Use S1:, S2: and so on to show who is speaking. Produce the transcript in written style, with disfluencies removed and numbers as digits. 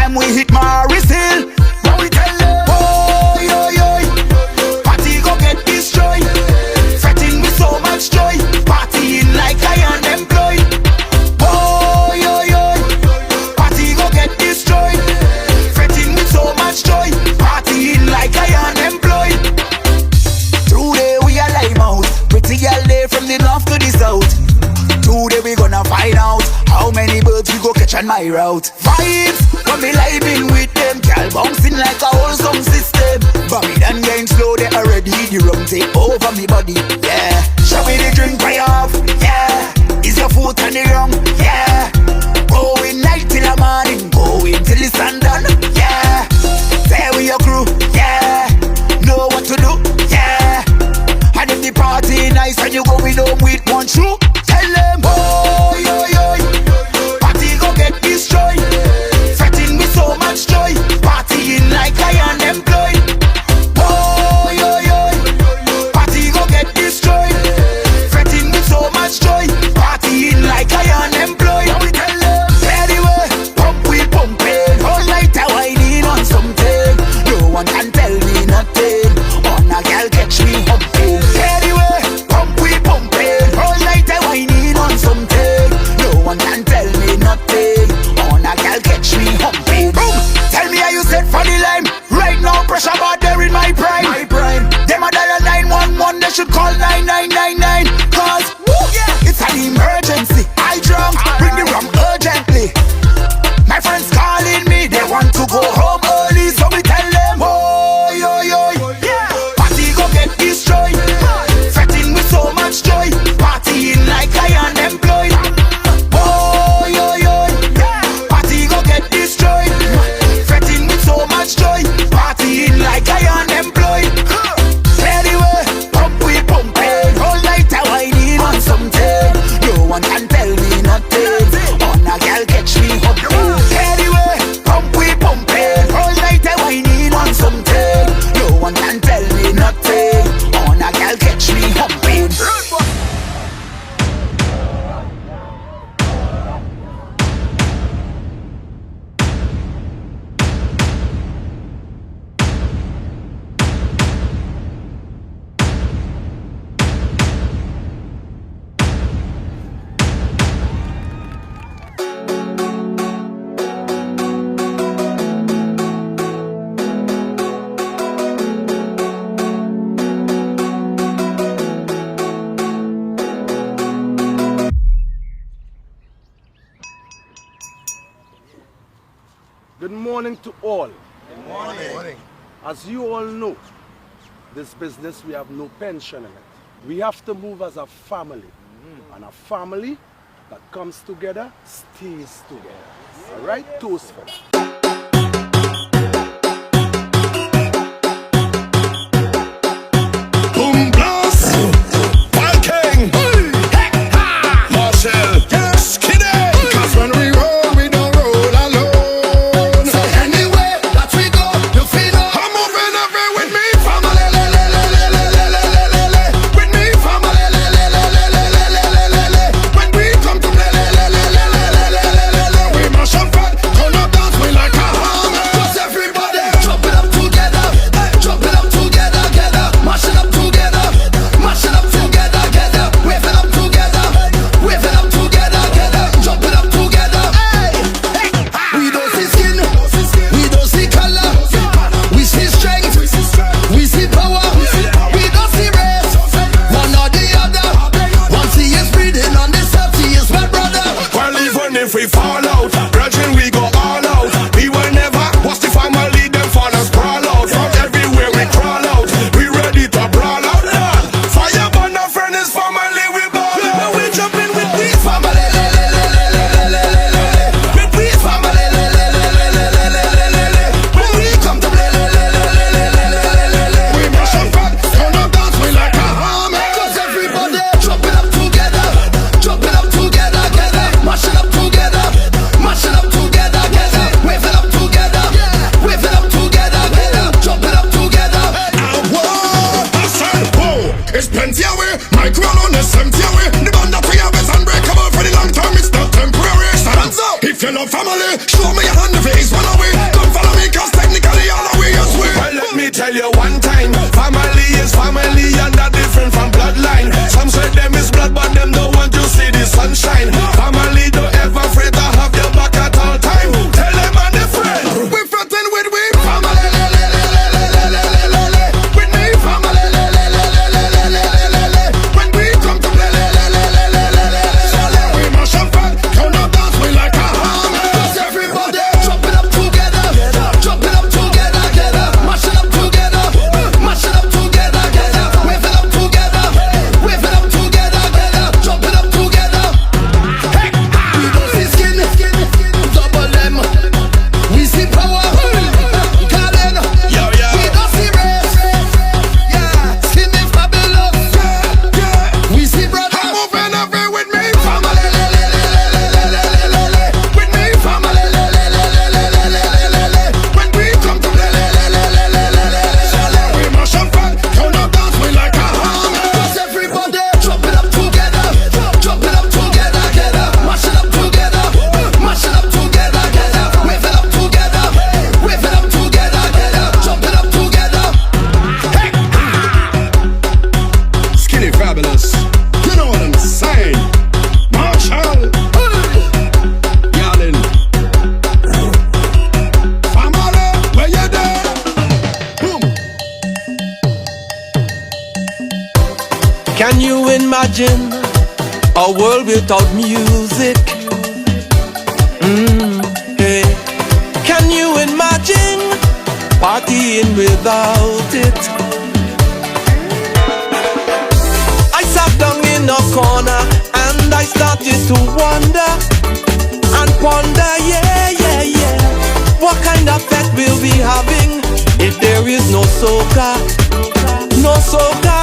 S1: them we hit Morris Hill. What we tell them? Oh, yo, yo. Party go get destroyed. Fretting with so much joy. Partying like I unemployed. Oh, yo, yo. Party go get destroyed. Fretting with so much joy. Partying like I unemployed. Today we are lime out. Pretty girl there from the north to the south. Today we gonna find out how many birds we go catch on my route. Vibes, when me living with them, girl bouncing like a whole sound system. But me done getting slow, they already the rum take over me body. Yeah, show me the drink right off. Yeah, is your foot on the wrong? Yeah, going night till the morning, going till the sun done. Yeah, stay with your crew. Yeah, know what to do. Yeah, and if the party nice and you going home with one shoe. Tell them, oh, yo, yo. Party go get destroyed. Fretting with so much joy. Partying like I unemployed. Oh, yo, yo. Party go get destroyed. Fretting with so much joy. Partying like I unemployed. And we tell them, anyway, pump we pumping. All night I whining on something. No one can tell me nothing. On a girl catch me humping. Anyway, pump we pumping. All night I whining on something. No one can tell me nothing. On a girl catch me humping. Boom. Tell me how you set for the lime. Right now pressure but they're in my prime. My prime. Them a dial 911. They should call 9999. Cause it's an emergency. I drunk. Bring the rum urgently. My friends calling me. They want to go home early. So we tell them, oh, yo, yo. Party go get destroyed. Fretting with so much joy. Partying like I unemployed. Oh, yo, yo. Party go get destroyed. Fretting with so much joy. Partying like I unemployed. Anyway, pump we pumping. All night I whining on something. No one can tell me nothing. On a girl catch me humping. Anyway, pump we pumping. All night I whining on something. No one can tell me nothing. On a girl catch me humping.
S2: Good morning to all. Good morning. As you all know, this business, we have no pension in it. We have to move as a family. And a family that comes together, stays together. All right? Toast for that.
S3: Boom blast, Wild King, Marshall, Skinny. Cause when we roll, we don't roll alone. So anyway that we go, you feel I'm moving every with me family, with me family, when we come to we mash up front, turn up dance, we
S4: imagine a world without music? Hey. Can you imagine partying without it? I sat down in a corner and I started to wonder and ponder, yeah, yeah, yeah. What kind of fete we'll be having if there is no soca? No soca.